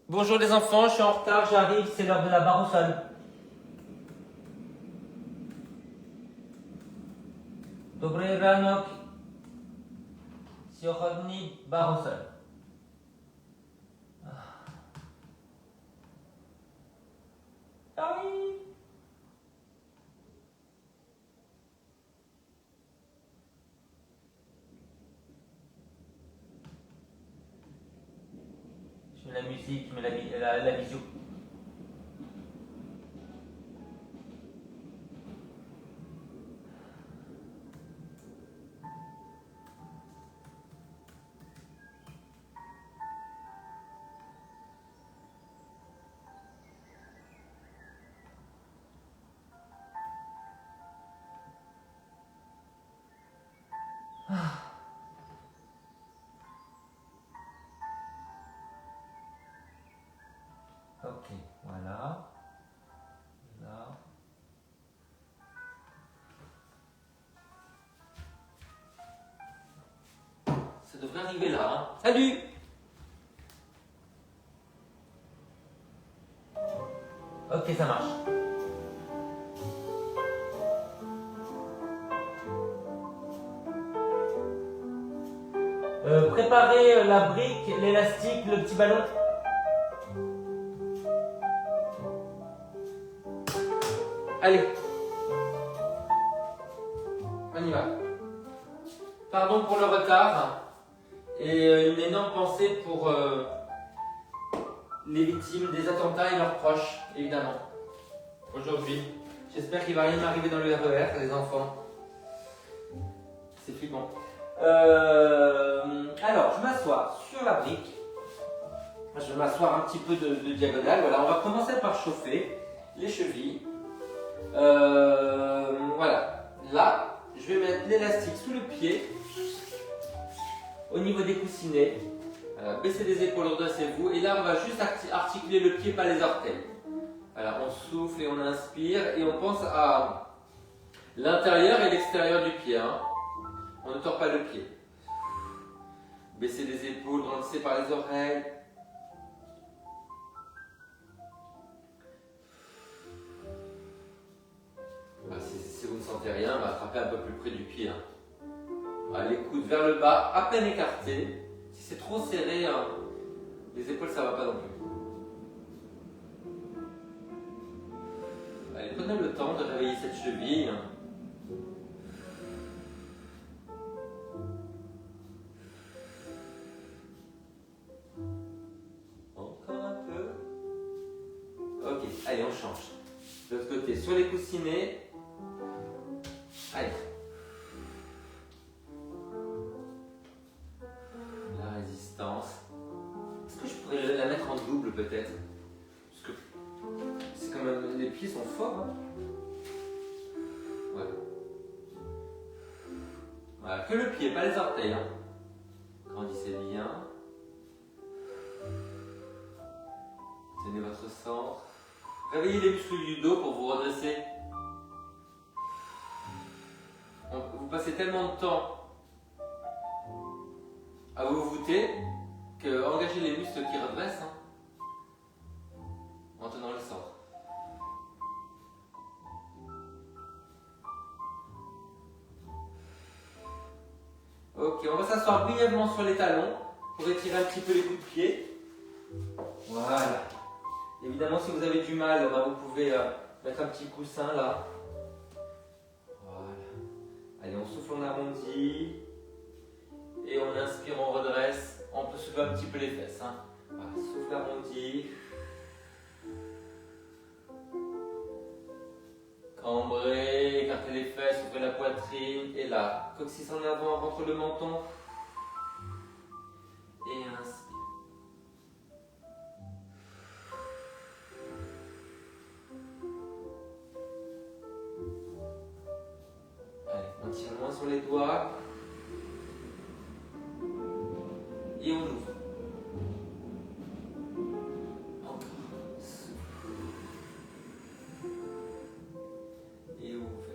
Bonjour les enfants, je suis en retard, j'arrive, c'est l'heure de la barre au sol. Dobry ranok. Сегодня barre au sol. Ah oui. Je mets la musique, je mets la bisou. Ok, voilà. Là. Ça devrait arriver là, hein. Salut! Ok, ça marche. Préparez la brique, l'élastique, le petit ballon. Allez. On y va. Pardon pour le retard. Et une énorme pensée pour les victimes des attentats et leurs proches, évidemment. Aujourd'hui. J'espère qu'il ne va rien m'arriver dans le RER, les enfants. C'est flippant. Alors, je m'assois sur la brique. Je vais m'asseoir un petit peu de diagonale. Voilà, on va commencer par chauffer les chevilles. Voilà. Là, je vais mettre l'élastique sous le pied, au niveau des coussinets. Baissez les épaules, redressez-vous. Et là, on va juste articuler le pied, pas les orteils. Voilà, on souffle et on inspire. Et on pense à l'intérieur et l'extérieur du pied. Hein. On ne tord pas le pied. Baissez les épaules, grandissez par les oreilles. Si vous ne sentez rien, attrapez un peu plus près du pied. Hein. Les coudes vers le bas, à peine écartés. Si c'est trop serré, hein, les épaules, ça ne va pas non plus. Allez, prenez le temps de réveiller cette cheville. Encore un peu. Ok, allez, on change. De l'autre côté, sur les coussinets. Allez. La résistance. Est-ce que je pourrais la mettre en double peut-être? Parce que c'est quand même, les pieds sont forts. Hein. Voilà. Voilà, que le pied, pas les orteils. Hein. Grandissez bien. Tenez votre centre. Réveillez les muscles du dos pour vous redresser. Vous passez tellement de temps à vous voûter que engagez les muscles qui redressent hein, en tenant le centre. Ok, on va s'asseoir brièvement sur les talons pour étirer un petit peu les coups de pied. Voilà. Évidemment, si vous avez du mal, vous pouvez mettre un petit coussin là. Voilà. Allez, on souffle, on arrondit. Et on inspire, on redresse. On peut soulever un petit peu les fesses. Hein. Voilà, souffle arrondi. Cambrez, écartez les fesses, ouvrez la poitrine. Et là, coccyx en avant, rentre le menton. Et inspire. Allez, on tire loin sur les doigts. Et on ouvre. Encore. Souffle. Et ouvre.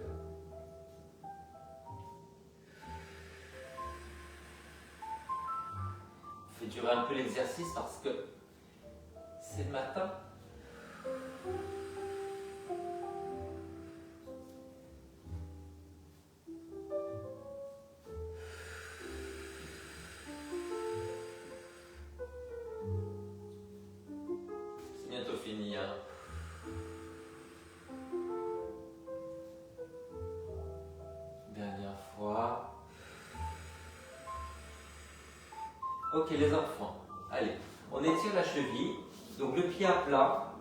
On fait durer un peu l'exercice parce que C'est le matin. C'est bientôt fini, hein. Dernière fois. Ok les enfants, allez, on étire la cheville, donc le pied à plat,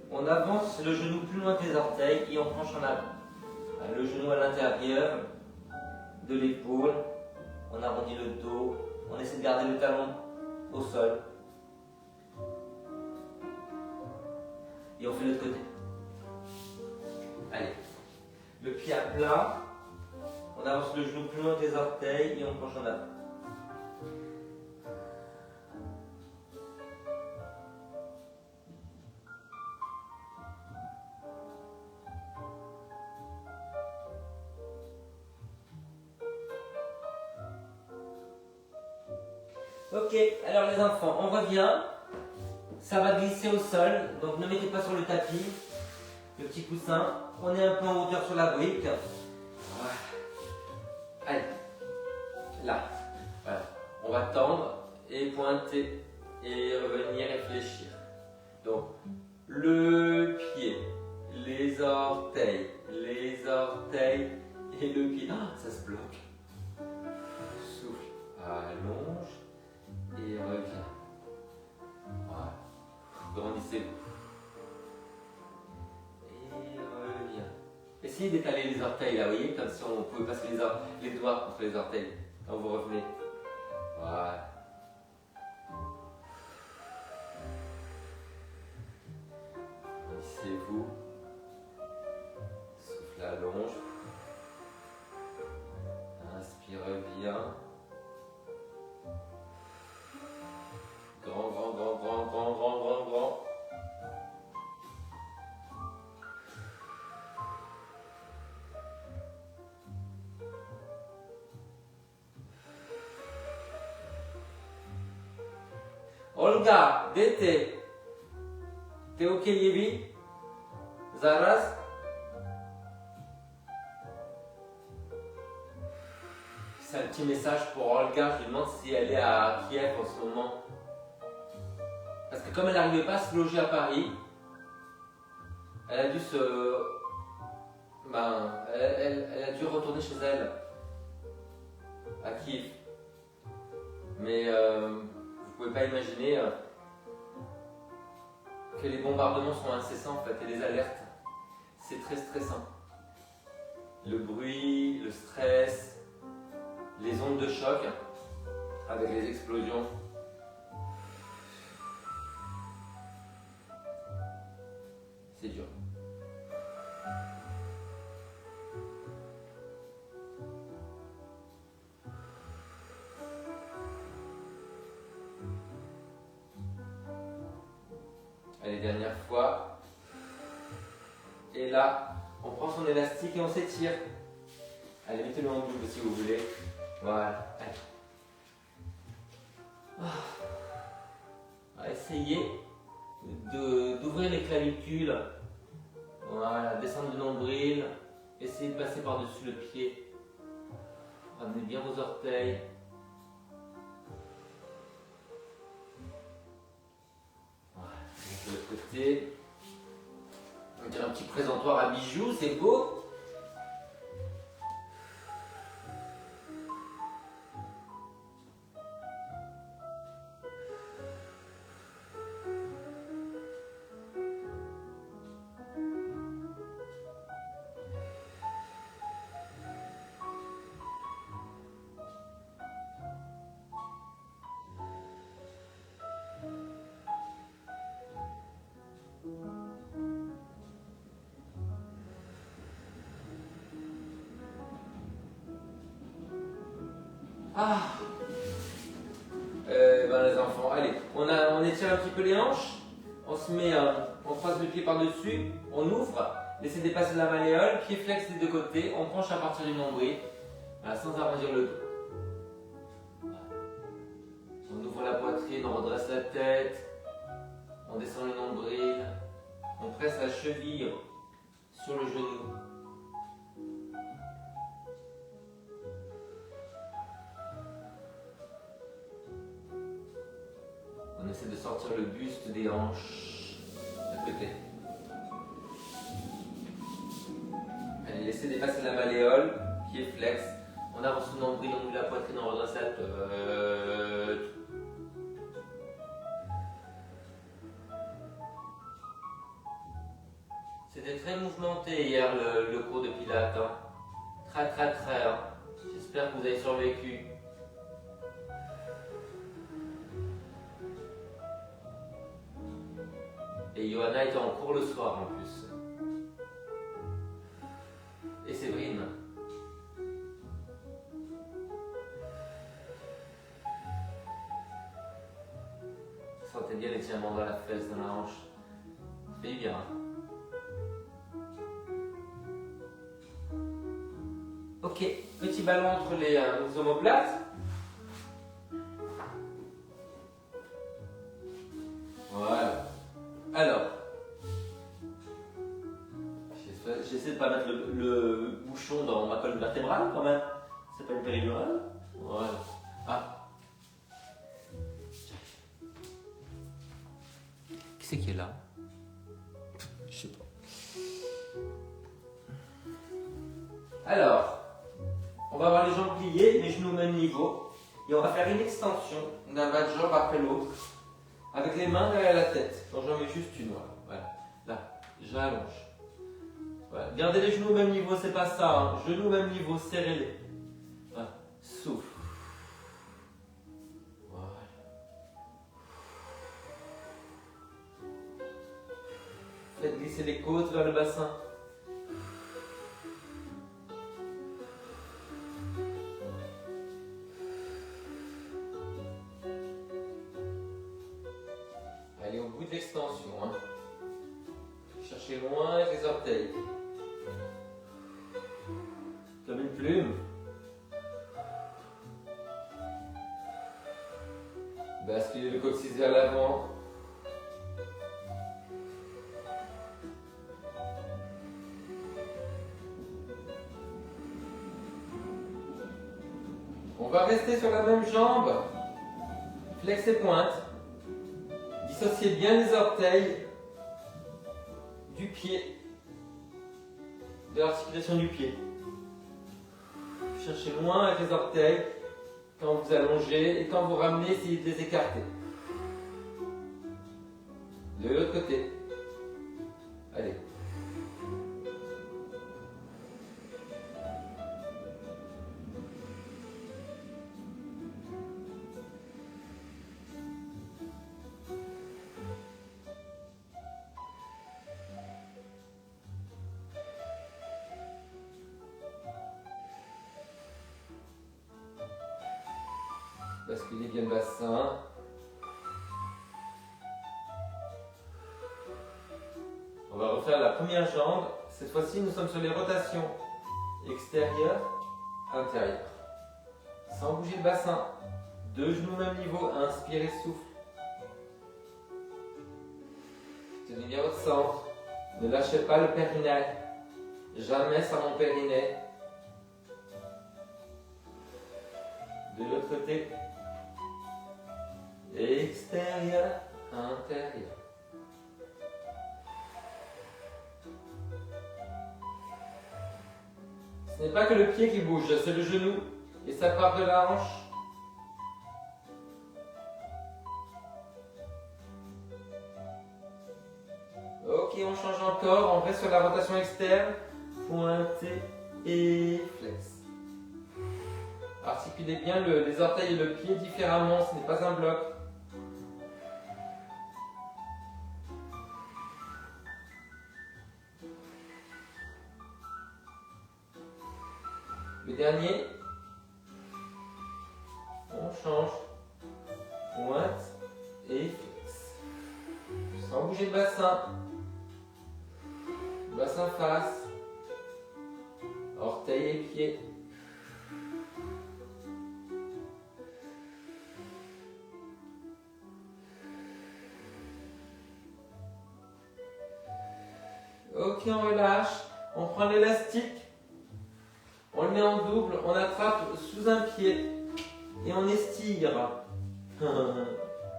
on avance le genou plus loin que les orteils et on penche en avant. Le genou à l'intérieur de l'épaule, on arrondit le dos, on essaie de garder le talon au sol. Et on fait l'autre côté. Allez, le pied à plat, on avance le genou plus loin que les orteils et on penche en avant. Ok, alors les enfants, on revient. Ça va glisser au sol, donc ne mettez pas sur le tapis, le petit coussin. On est un peu en hauteur sur la brique. Voilà. Allez, là. Voilà. On va tendre et pointer et revenir réfléchir. Donc, le pied, les orteils et le pied. Ah, ça se bloque. Souffle, allonge et reviens. Voilà. Grandissez-vous. Et reviens. Essayez d'étaler les orteils là, vous voyez, comme si on pouvait passer les doigts entre les orteils quand vous revenez. Voilà. Grandissez-vous. Souffle, allonge. Inspire, reviens. Grand, grand, grand, grand, grand, grand, grand, grand. Olga, dete. T'es ok, Yevi? Zaraz? C'est un petit message pour Olga. Je lui demande si elle est à Kiev en ce moment. Parce que comme elle n'arrivait pas à se loger à Paris, elle a dû elle a dû retourner chez elle, à Kiev. Mais vous pouvez pas imaginer que les bombardements sont incessants en fait, et les alertes. C'est très stressant. Le bruit, le stress, les ondes de choc avec les explosions. C'est dur. Allez, dernière fois. Et là, on prend son élastique et on s'étire. Allez, mettez-le en double si vous voulez. Voilà. Allez. Essayez d'ouvrir les clavicules. Voilà, descendre le nombril. Essayez de passer par-dessus le pied. Ramenez bien vos orteils. Voilà, de l'autre côté. On va dire un petit présentoir à bijoux, c'est beau. Ah, les enfants, allez, on étire un petit peu les hanches, on se met, on croise le pied par-dessus, on ouvre, laissez dépasser la malléole, pied flex des deux côtés, on penche à partir du nombril, voilà, sans arrondir le dos. Voilà. On ouvre la poitrine, on redresse la tête, place la cheville sur le genou. On essaie de sortir le buste des hanches de côté. Allez, laissez dépasser la malléole, pied flex. On avance le nombril, on ouvre la poitrine, on redresse la tête. C'était très mouvementé hier le cours de pilates. Hein. Très. Hein. J'espère que vous avez survécu. Et Johanna était en cours le soir en plus. Et Séverine. Sentez bien l'étirement dans la fesse, dans la hanche. Ça fait du bien. Hein. Ok, petit ballon entre les omoplates. Voilà. Alors, j'essaie de ne pas mettre le bouchon dans ma colonne vertébrale quand même. C'est pas une péridurale. Voilà. Ah. Qui c'est qui est là? Je sais pas. Alors, on va avoir les jambes pliées, les genoux au même niveau. Et on va faire une extension d'un bas de jambe après l'autre. Avec les mains derrière la tête. Donc j'en mets juste une. Voilà. Là, j'allonge. Voilà. Gardez les genoux au même niveau, c'est pas ça. Hein. Genoux au même niveau, serrez-les. Voilà. Souffle. Voilà. Faites glisser les côtes vers le bassin. Allez au bout de l'extension. Hein. Cherchez loin avec les orteils. Comme une plume. Basculez le coccyx vers l'avant. On va rester sur la même jambe. Flex et pointe. Dissociez bien les orteils du pied, de l'articulation du pied. Cherchez loin avec les orteils quand vous allongez et quand vous ramenez, essayez de les écarter. De l'autre côté. Allez. Basculez bien le bassin. On va refaire la première jambe. Cette fois-ci, nous sommes sur les rotations extérieures, intérieures. Sans bouger le bassin. Deux genoux au même niveau. Inspirez, souffle. Tenez bien votre centre. Ne lâchez pas le périnée. Jamais sans mon périnée. De l'autre côté. Extérieur, intérieur. Ce n'est pas que le pied qui bouge, c'est le genou et ça part de la hanche. Ok, on change encore, on reste sur la rotation externe. Pointez et flex. Articulez bien les orteils et le pied différemment, ce n'est pas un bloc. Le dernier, on change, pointe et fixe. Sans bouger le bassin, bassin face, orteils et pieds. Ok, on relâche. On prend l'élastique. On le met en double. On attrape sous un pied. Et on estire.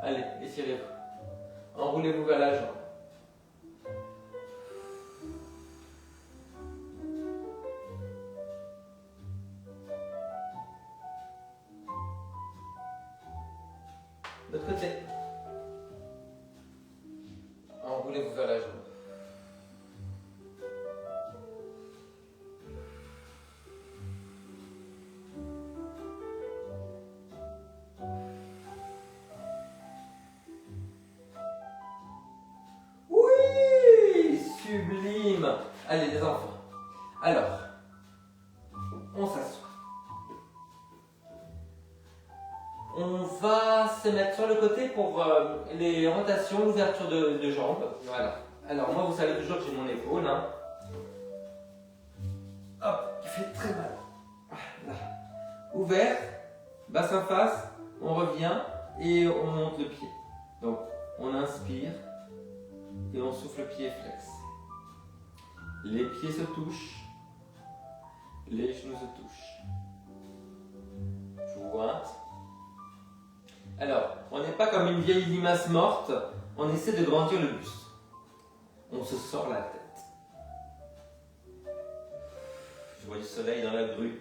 Allez, étirez-vous. Enroulez-vous vers la jambe. De l'autre côté. Enroulez-vous vers la jambe. Oui, sublime. Allez les enfants. Alors, on s'assoit. On va se mettre sur le côté pour les rotations, l'ouverture de jambes. Voilà. Alors moi, vous savez toujours que j'ai mon épaule. Hein. Hop, qui fait très mal. Là. Ouvert, bassin face, on revient et on monte le pied. Donc, on inspire et on souffle le pied flex. Les pieds se touchent, les genoux se touchent. Jointe. Alors, on n'est pas comme une vieille limace morte, on essaie de grandir le buste. On se sort la tête. Je vois du soleil dans la grue.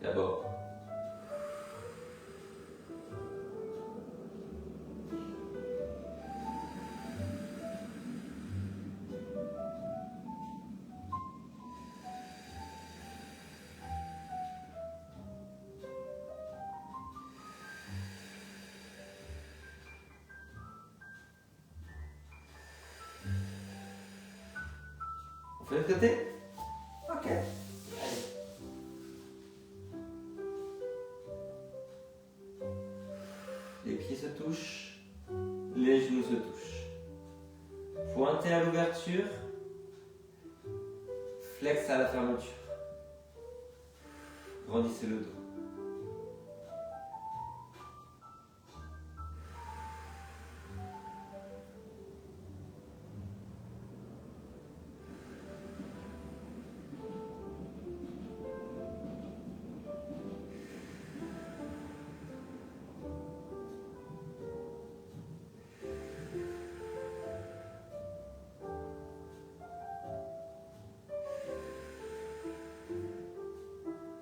D'abord. On fait le côté? Ok. Allez. Les pieds se touchent, les genoux se touchent. Pointez à l'ouverture, flex à la fermeture. Grandissez le dos.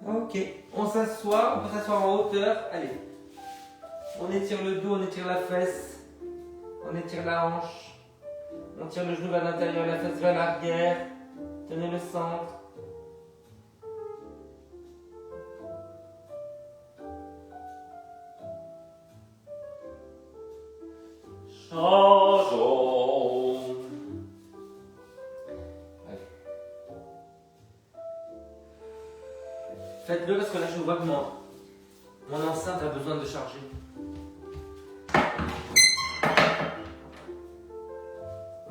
Ok, on s'assoit, on peut s'asseoir en hauteur. Allez, on étire le dos, on étire la fesse, on étire la hanche, on tire le genou vers l'intérieur, la fesse vers l'arrière. Tenez le centre. Changeons. Allez. Faites-le parce que là je vois que mon enceinte a besoin de charger.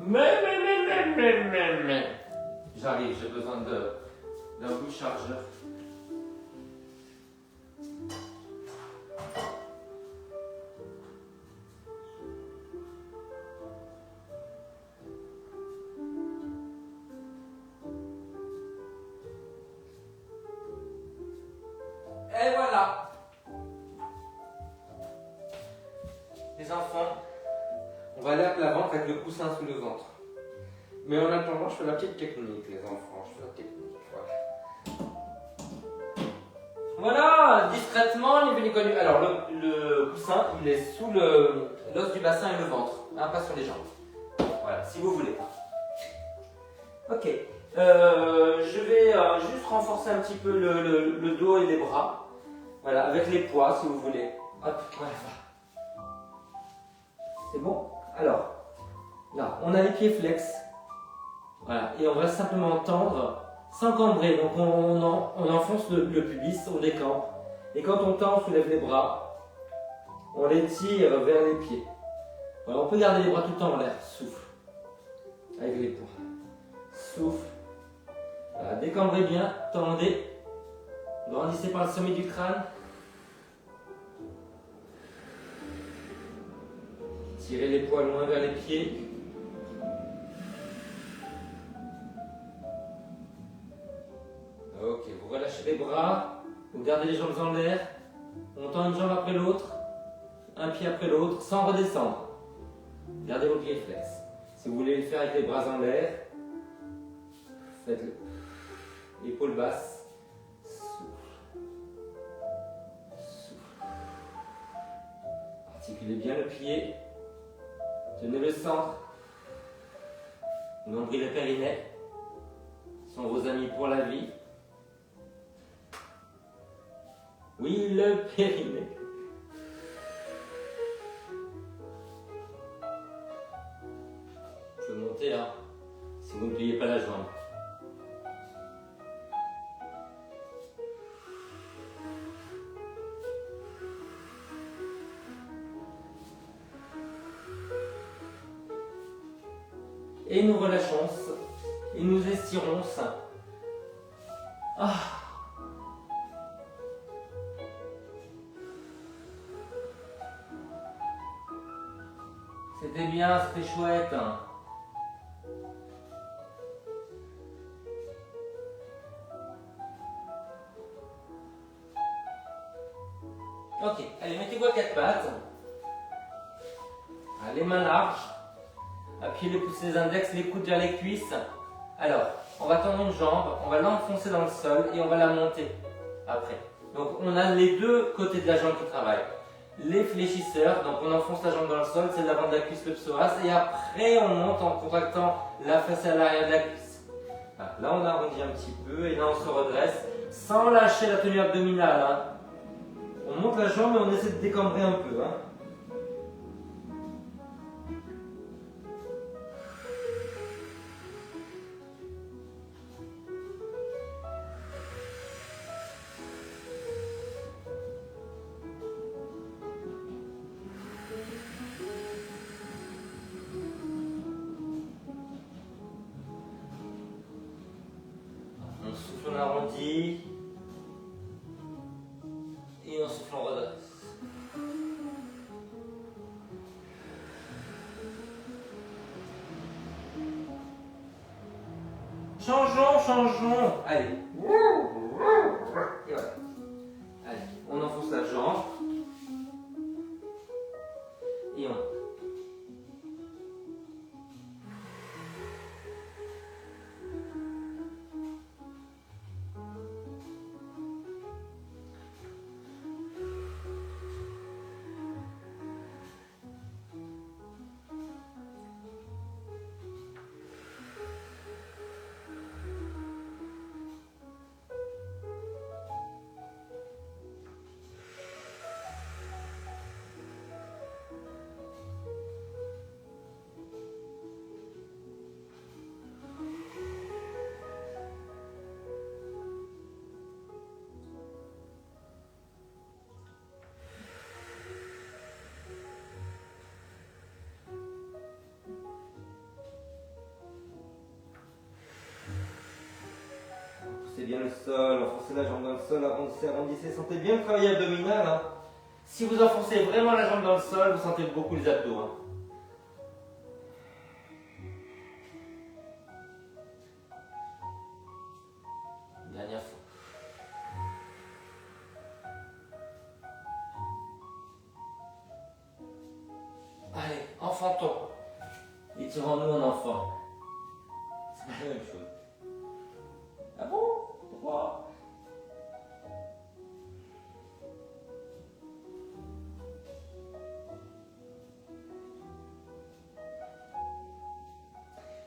Mais. J'arrive, j'ai besoin d'un bout de chargeur. Et voilà. Les enfants, on va aller à plat ventre avec le coussin sous le ventre. Mais en attendant, je fais la petite technique, les enfants. Je fais la technique, voilà, discrètement, les venus connus. Alors, le coussin, il est sous l'os du bassin et le ventre, hein, pas sur les jambes. Voilà, si vous voulez. Ok, je vais juste renforcer un petit peu le dos et les bras. Voilà, avec les poids, si vous voulez. Hop, voilà. C'est bon? Alors, là, on a les pieds flex. Voilà, et on va simplement tendre sans cambrer. Donc on enfonce le pubis, on décampe. Et quand on tend, on soulève les bras. On les tire vers les pieds. Voilà, on peut garder les bras tout le temps en l'air. Souffle. Avec les poings. Souffle. Voilà, décambrez bien, tendez. Grandissez par le sommet du crâne. Tirez les poils loin vers les pieds. les bras, vous gardez les jambes en l'air, on tend une jambe après l'autre, un pied après l'autre, sans redescendre. Gardez vos pieds flex. Si vous voulez le faire avec les bras en l'air, faites-le. Épaules basses. Souffle. Souffle. Articulez bien le pied. Tenez le centre. Nombril et périnée sont vos amis pour la vie. Oui, le périnée. Je peux monter là, si vous ne pliez pas la jambe. Et nous relâchons, et nous estirons ça. Ah. C'était bien, c'était chouette. Ok, allez, mettez-vous à quatre pattes. Les mains larges. Appuyez les pouces des index, les coudes vers les cuisses. Alors, on va tendre une jambe, on va l'enfoncer dans le sol et on va la monter après. Donc, on a les deux côtés de la jambe qui travaillent. Les fléchisseurs, donc on enfonce la jambe dans le sol, c'est l'avant de la cuisse, le psoas, et après on monte en contractant la face à l'arrière de la cuisse. Voilà, là on arrondit un petit peu et là on se redresse sans lâcher la tenue abdominale. Hein. On monte la jambe et on essaie de décambrer un peu. Hein. On arrondit et on souffle, on redresse. Changeons. Allez. Et voilà. Allez, on enfonce la jambe et on. C'est bien le sol, enfoncez la jambe dans le sol, arrondissez, sentez bien le travail abdominal. Hein. Si vous enfoncez vraiment la jambe dans le sol, vous sentez beaucoup les abdos. Hein. Dernière fois. Allez, enfantons. Étirons-nous en enfant. C'est pas la même chose. Ah bon? Pourquoi?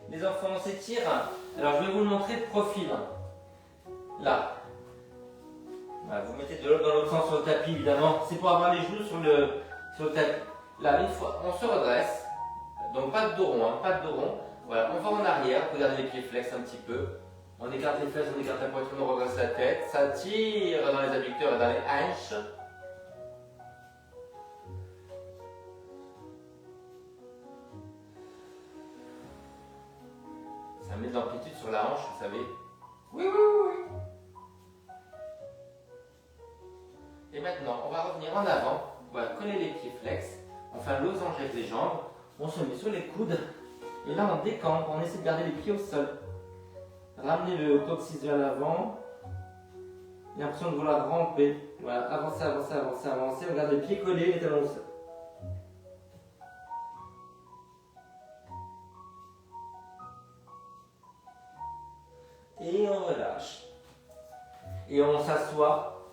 Les enfants, on s'étire. Alors, je vais vous le montrer de profil. Là. Voilà, vous mettez de l'autre dans l'autre sens sur le tapis, évidemment. C'est pour avoir les genoux sur le tapis. Là, une fois, on se redresse. Donc, pas de dos rond, hein, pas de dos rond. Voilà, on va en arrière. Regardez les pieds flex un petit peu. On écarte les fesses, on écarte la poitrine, on redresse la tête. Ça tire dans les adducteurs et dans les hanches. Ça met de l'amplitude sur la hanche, vous savez. Oui. Et maintenant, on va revenir en avant. On va coller les pieds flex. On fait un losange avec les jambes. On se met sur les coudes. Et là, on décampe. On essaie de garder les pieds au sol. Ramenez le coccyx vers l'avant. l'impression de vouloir ramper. Voilà, avancez, avancez, avancez, avancez. Regardez les pieds collés, les talons au sol. Et on relâche. Et on s'assoit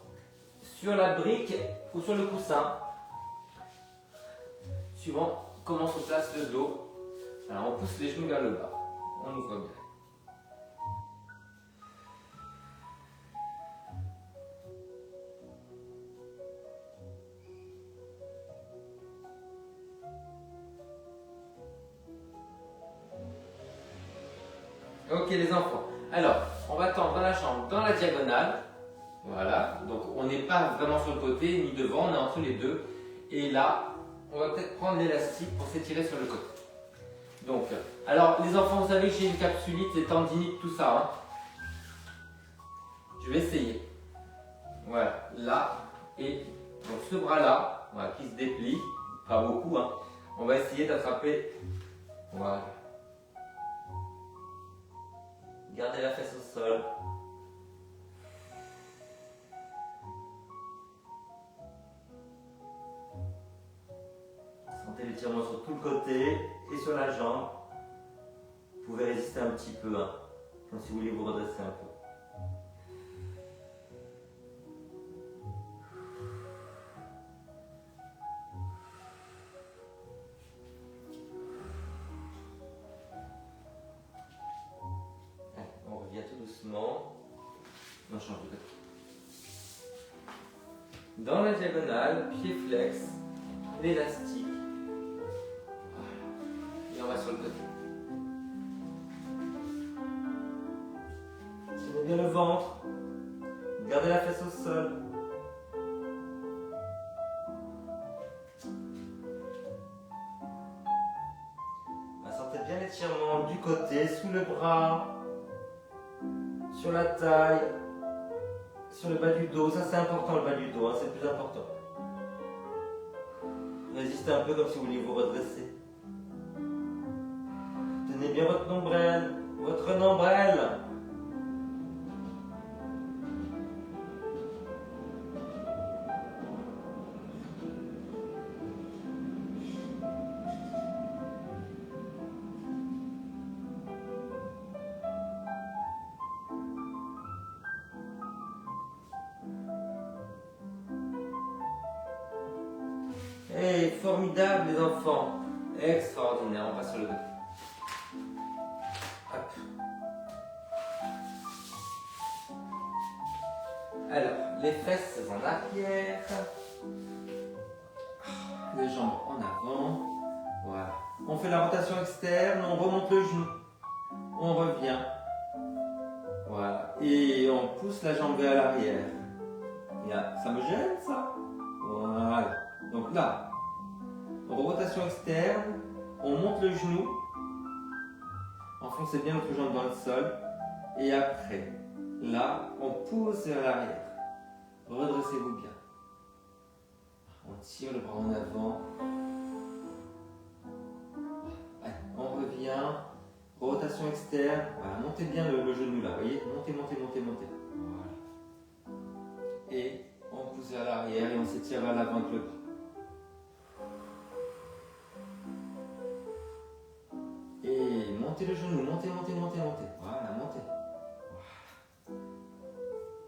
sur la brique ou sur le coussin, suivant comment se place le dos. Alors on pousse les genoux vers le bas. On ouvre bien. Ok les enfants, alors on va tendre dans la chambre dans la diagonale, voilà, donc on n'est pas vraiment sur le côté ni devant, on est entre les deux, et là on va peut-être prendre l'élastique pour s'étirer sur le côté. Donc, alors les enfants, vous savez que j'ai une capsulite, les tendinites, tout ça, hein. Je vais essayer, voilà, là, et donc ce bras là, voilà, qui se déplie, pas beaucoup, hein. On va essayer d'attraper, voilà. Gardez la fesse au sol. Sentez l'étirement sur tout le côté et sur la jambe. Vous pouvez résister un petit peu, hein, comme si vous voulez vous redresser un peu. On revient tout doucement. On change de côté. Dans la diagonale, pied flex, l'élastique. Voilà. Et on va sur le côté. Tenez bien le ventre. Gardez la fesse au sol. Sentez bien l'étirement du côté, sous le bras, sur la taille, sur le bas du dos. Ça c'est important, le bas du dos, hein, c'est le plus important. Résistez un peu comme si vous vouliez vous redresser. Tenez bien votre nombril, votre nombril. Hey, formidable les enfants. Extraordinaire, on passe sur le dos. Hop. Alors, les fesses en arrière. Les jambes en avant. Voilà. On fait la rotation externe, on remonte le genou. On revient. Voilà. Et on pousse la jambe vers l'arrière. Ça me gêne ça? Voilà. Donc là, rotation externe, on monte le genou, enfoncez bien votre jambe dans le sol, et après, là, on pousse vers l'arrière. Redressez-vous bien. On tire le bras en avant. Allez, on revient, rotation externe, voilà, montez bien le genou là, vous voyez, montez, montez, montez, montez. Voilà. Et on pousse vers l'arrière et on s'étire vers l'avant avec le bras. Et montez le genou, montez, montez, montez, montez. Voilà, montez. Voilà.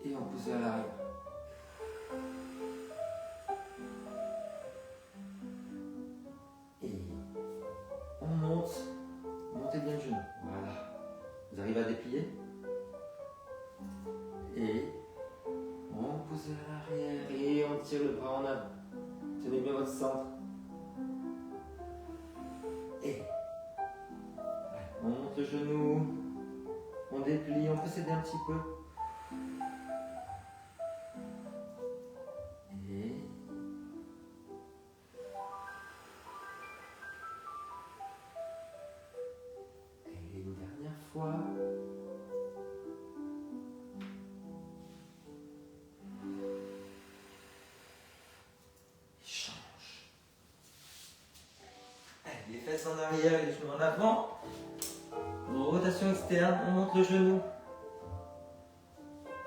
Et on pousse vers l'arrière. Et on monte. Montez bien le genou. Voilà. Vous arrivez à déplier. Et on pousse vers l'arrière. Et on tire le bras en avant. Tenez bien votre centre. Et on monte le genou, on déplie, on peut s'aider un petit peu. Et une dernière fois. Change. Allez, les fesses en arrière, les genoux en avant. Rotation externe, on monte le genou.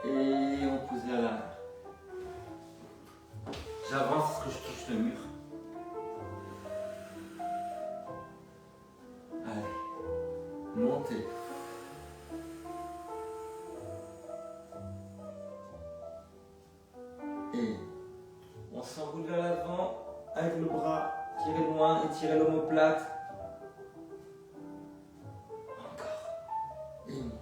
Et on pousse là. J'avance parce que je touche le mur. Allez, montez. Et on s'enroule vers l'avant avec le bras, tirez loin, étirez l'omoplate. Encore. Et monte.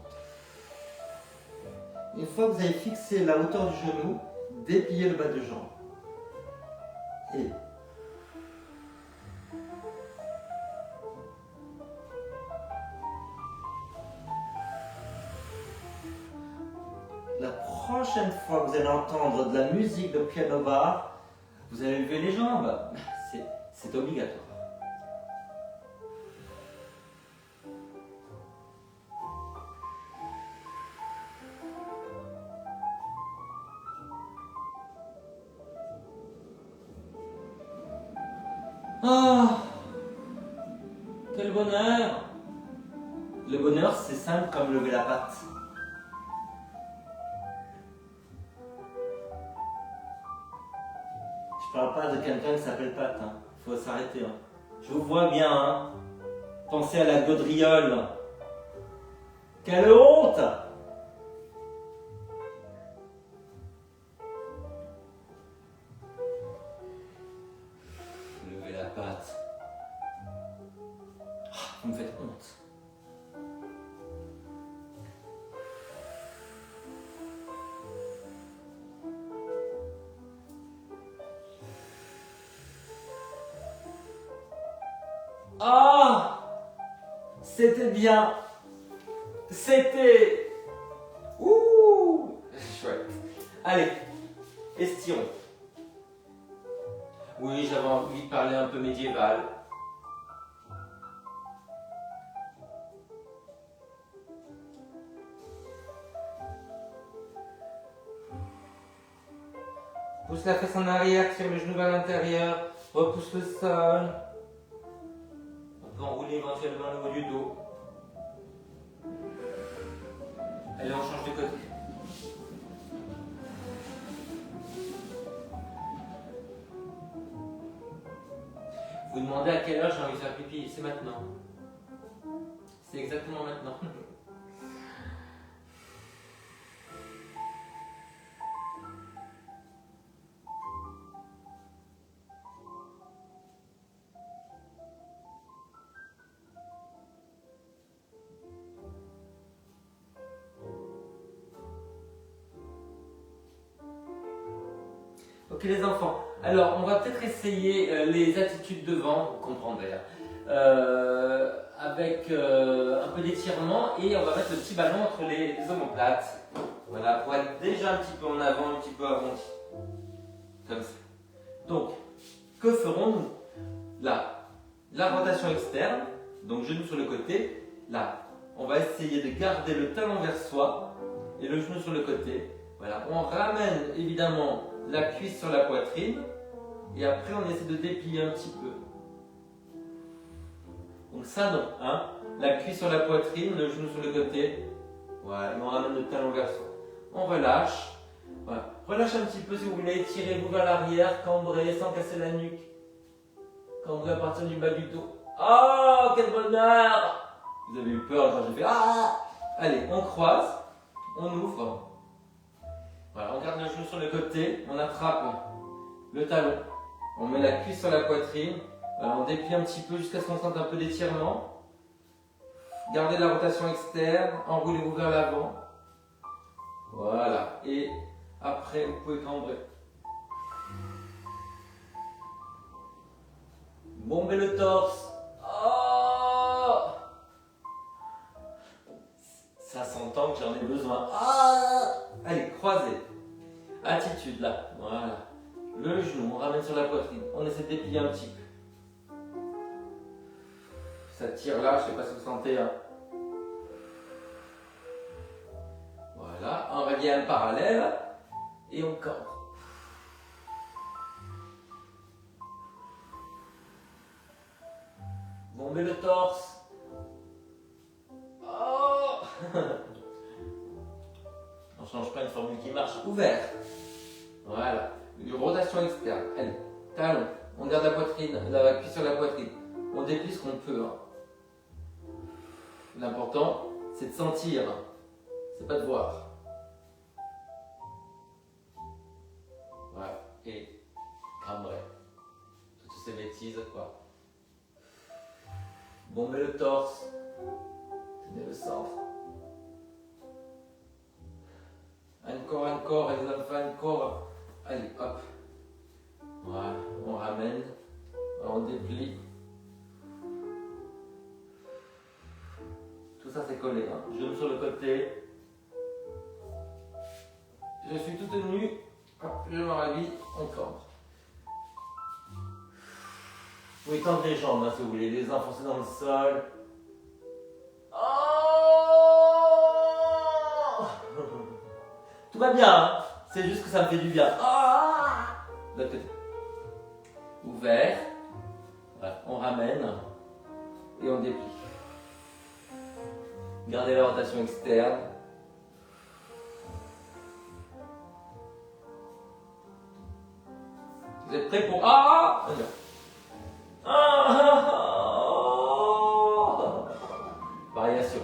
Une fois que vous avez fixé la hauteur du genou, dépliez le bas de jambe. Et la prochaine fois que vous allez entendre de la musique de piano bar, vous allez lever les jambes. C'est obligatoire. Ah, quel bonheur! Le bonheur, c'est simple comme lever la patte. Je parle pas de quelqu'un qui s'appelle Pat, hein. Faut s'arrêter. Hein. Je vous vois bien. Hein. Pensez à la gaudriole. Quelle honte! Levez la patte. Oh, vous me faites honte. Ah, c'était bien. C'était... Ouh, chouette. Allez, estirons. Oui, j'avais envie de parler un peu médiéval. Pousse la fesse en arrière, tire le genou vers l'intérieur, repousse le sol. On peut enrouler éventuellement le haut du dos. Allez, on change de côté. Vous demandez à quelle heure j'ai envie de faire pipi, c'est maintenant. C'est exactement maintenant. Ok les enfants, alors on va peut-être essayer les attitudes devant, vous comprendrez, avec un peu d'étirement et on va mettre le petit ballon entre les omoplates. Voilà, pour être déjà un petit peu en avant, un petit peu arrondi. Comme ça. Donc, que ferons-nous? Là, la rotation externe, donc genou sur le côté. Là, on va essayer de garder le talon vers soi et le genou sur le côté. Voilà, on ramène évidemment la cuisse sur la poitrine et après on essaie de déplier un petit peu. Donc ça non, hein, la cuisse sur la poitrine, le genou sur le côté. Voilà, et on ramène le talon vers soi. On relâche. Voilà. Relâche un petit peu si vous voulez, tirez-vous vers l'arrière, cambrez sans casser la nuque. Cambrez à partir du bas du dos. Oh, quel bonheur! Vous avez eu peur quand j'ai fait ah! Allez, on croise, on ouvre. Voilà, on garde le genou sur le côté, on attrape le talon. On met la cuisse sur la poitrine. Voilà, on déplie un petit peu jusqu'à ce qu'on sente un peu d'étirement. Gardez la rotation externe, enroulez-vous vers l'avant. Voilà, et après vous pouvez cambrer. Bombez le torse. Oh, ça s'entend que j'en ai besoin. Ah, allez, croisez. Attitude là, voilà. Le genou, on ramène sur la poitrine. On essaie de déplier un petit peu. Ça tire là, je ne sais pas si vous sentez. Hein. Voilà, en radial parallèle. Et on cambre. Bombez le torse. Oh. change pas une formule qui marche. Ouvert. Voilà. Une rotation externe. Allez, talon. On garde la poitrine, cuisse sur la poitrine. On déplie ce qu'on peut. Hein. L'important, c'est de sentir. C'est pas de voir. Voilà. Et cambrai. Toutes ces bêtises, quoi. Bombez le torse. Tenez le centre. Encore, les enfants, encore. Allez, hop. Voilà, on ramène. On déplie. Tout ça, c'est collé. Hein. Genou sur le côté. Je suis tout nu. Hop, je me rhabille. On cambre. Vous pouvez tendre les jambes, hein, si vous voulez. Les enfoncer dans le sol. Tout va bien, hein. C'est juste que ça me fait du bien. De l'autre côté. Ouvert. Voilà. On ramène. Et on déplie. Gardez la rotation externe. Vous êtes prêts pour... Variation.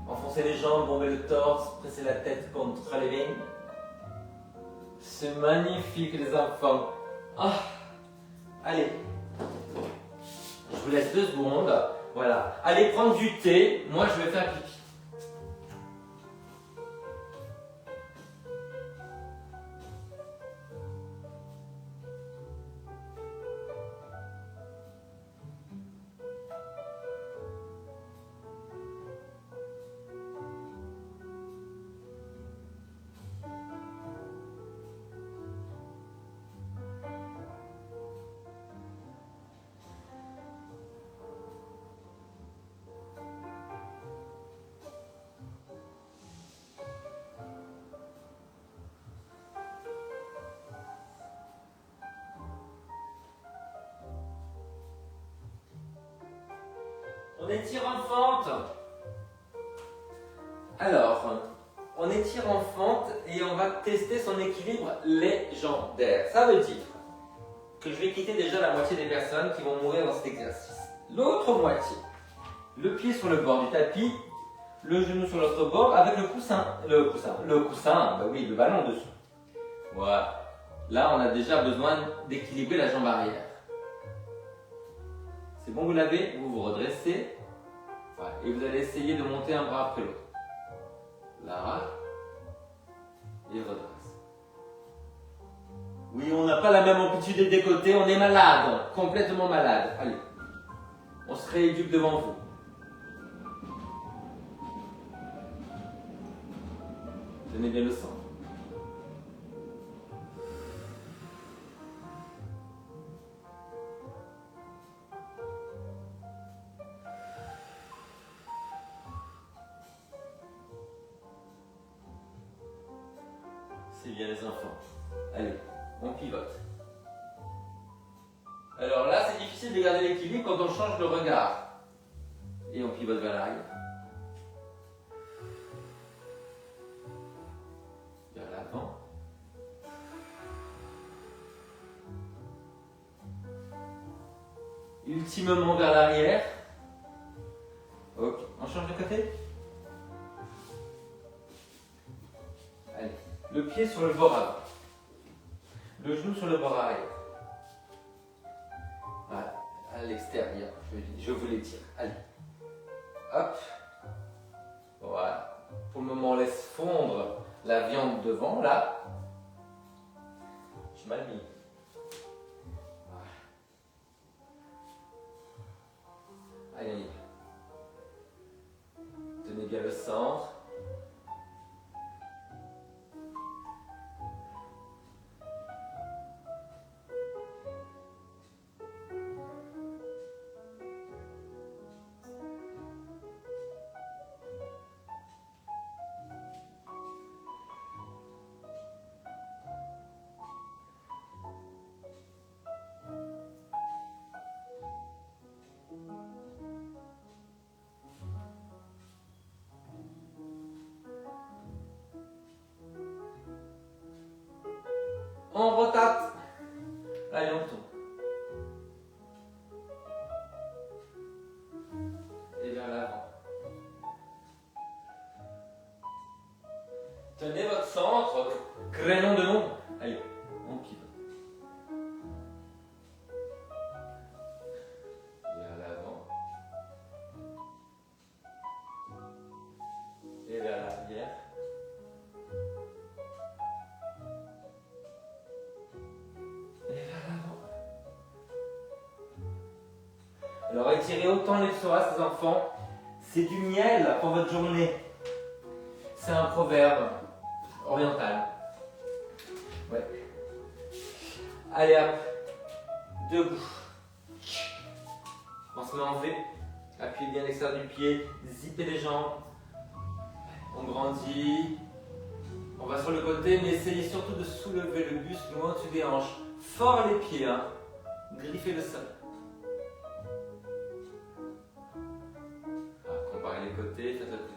Enfoncez les jambes, bombez le torse, pressez la tête contre les lignes. C'est magnifique les enfants. Allez. Je vous laisse 2 secondes. Voilà. Allez prendre du thé. Moi je vais faire pipi. On étire en fente. Alors, on étire en fente et on va tester son équilibre légendaire. Ça veut dire que je vais quitter déjà la moitié des personnes qui vont mourir dans cet exercice. L'autre moitié, le pied sur le bord du tapis, le genou sur l'autre bord avec le coussin, bah oui, le ballon dessus. Voilà. Là, on a déjà besoin d'équilibrer la jambe arrière. C'est bon, vous l'avez, vous vous redressez. Voilà. Et vous allez essayer de monter un bras après l'autre. Là. Et redresse. Oui, on n'a pas la même amplitude des côtés, on est malade, complètement malade. Allez, on se rééduque devant vous. Tenez bien le sang. C'est bien les enfants. Allez, on pivote. Alors là, c'est difficile de garder l'équilibre quand on change de regard. Et on pivote vers l'arrière. Vers l'avant. Ultimement vers l'arrière. Ok, on change de côté. Allez, le pied sur le bord avant. Le genou sur le bord arrière. Voilà, à l'extérieur, je vous l'étire. Allez, hop. Voilà. Pour le moment, on laisse fondre la viande devant, là. Je suis mal mis. Voilà. Allez. Tenez bien le centre. On rotate. Allez, on tourne. Et vers l'avant. Tenez votre centre. Crénon de nom. Allez, on pivote. Vers l'avant. Et vers l'arrière. Et vers l'avant. Alors étirez autant les psoas, les enfants. C'est du miel pour votre journée. C'est un proverbe oriental. Ouais. Allez hop. Debout. On se met en V. Appuyez bien l'extérieur du pied. Zippez les jambes. On grandit. On va sur le côté, mais essayez surtout de soulever le buste loin au-dessus des hanches. Fort les pieds, hein. Griffez le sol. Comparez les côtés, faites le côté.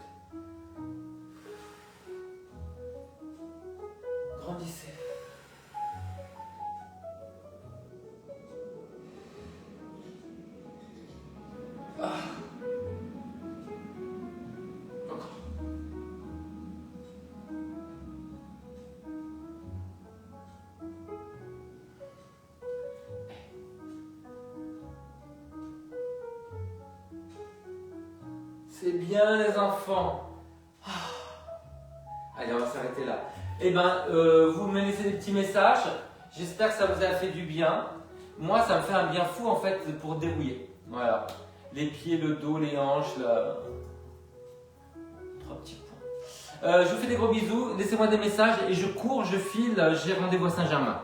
Grandissez. Ah. Encore. C'est bien les enfants. Ah. Allez, on va s'arrêter là. Eh bien, vous me laissez des petits messages. J'espère que ça vous a fait du bien. Moi, ça me fait un bien fou en fait pour dérouiller. Voilà. Les pieds, le dos, les hanches, là. 3 petits points. Je vous fais des gros bisous. Laissez-moi des messages et je cours, je file. J'ai rendez-vous à Saint-Germain.